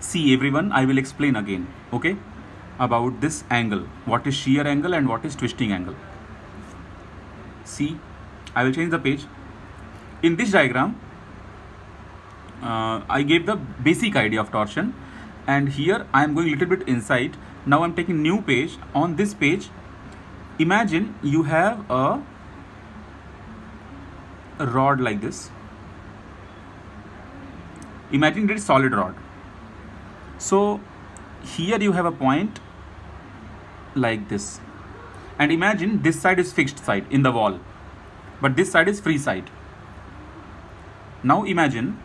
see everyone, I will explain again, okay, about this angle, what is shear angle and what is twisting angle. See, I will change the page. In this diagram, I gave the basic idea of torsion, and here I am going a little bit inside. Now I am taking new page. On this page, imagine you have a rod like this. Imagine it is solid rod. So here you have a point like this, and imagine this side is fixed side in the wall, but this side is free side. Now imagine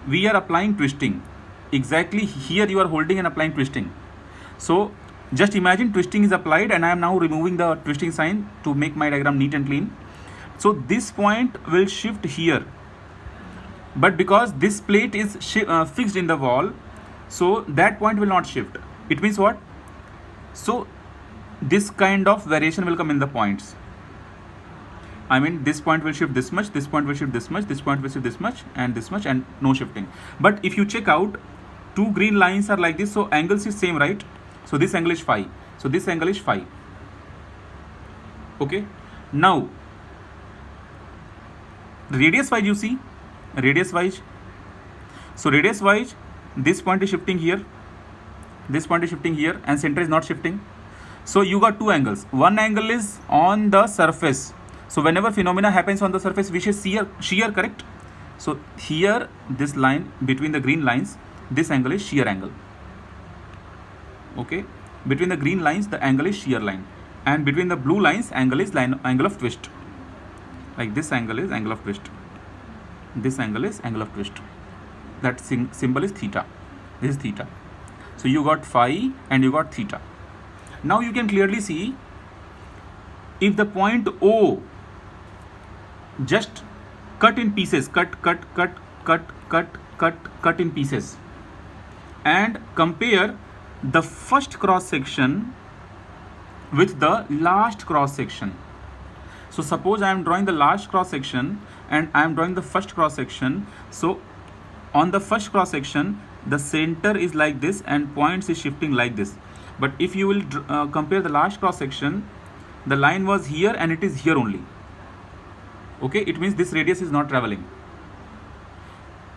we are applying twisting. Exactly here you are holding and applying twisting. So just imagine twisting is applied, and I am now removing the twisting sign to make my diagram neat and clean. So this point will shift here, but because this plate is fixed in the wall, so that point will not shift. It means what? So this kind of variation will come in the points. I mean, this point will shift this much, this point will shift this much, this point will shift this much, and no shifting. But if you check out, two green lines are like this, so angles is same, right? So this angle is phi. So this angle is phi. Okay. Now, radius wise, you see, radius wise. So radius wise, this point is shifting here, this point is shifting here, and center is not shifting. So you got two angles. One angle is on the surface. So whenever phenomena happens on the surface, we say shear, correct? So here, this line between the green lines, this angle is shear angle. Okay, between the green lines, the angle is shear line, and between the blue lines, angle is angle of twist. Like this angle is angle of twist. This angle is angle of twist. That symbol is theta. This is theta. So you got phi and you got theta. Now you can clearly see, if the point O just cut in pieces, cut in pieces, and compare the first cross section with the last cross section. So suppose I am drawing the last cross section and I am drawing the first cross section. So on the first cross section, the center is like this and points is shifting like this. But if you will compare the last cross section, the line was here and it is here only. Okay, it means this radius is not traveling.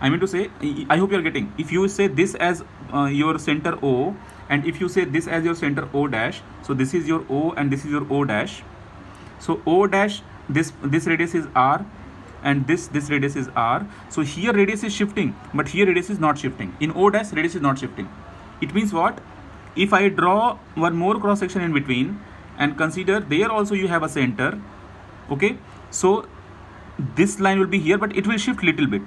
I mean to say, I hope you are getting. If you say this as your center O, and if you say this as your center O dash, so this is your O and this is your O dash. So O dash, this radius is R, and this radius is R. So here radius is shifting, but here radius is not shifting. In O dash, radius is not shifting. It means what? If I draw one more cross section in between and consider there also you have a center, okay, so this line will be here, but it will shift little bit.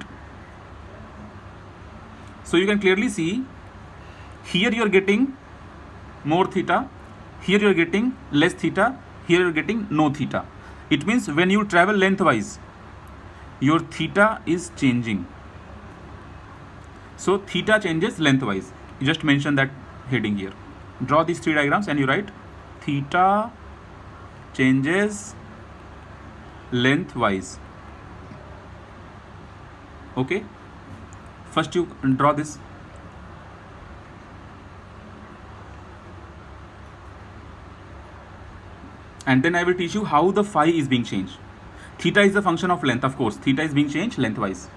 So you can clearly see, here you are getting more theta, here you are getting less theta, here you are getting no theta. It means when you travel lengthwise, your theta is changing. So theta changes lengthwise. You just mention that heading here. Draw these three diagrams and you write theta changes lengthwise. Okay, first you draw this. And then I will teach you how the phi is being changed. Theta is the function of length, of course. Theta is being changed lengthwise.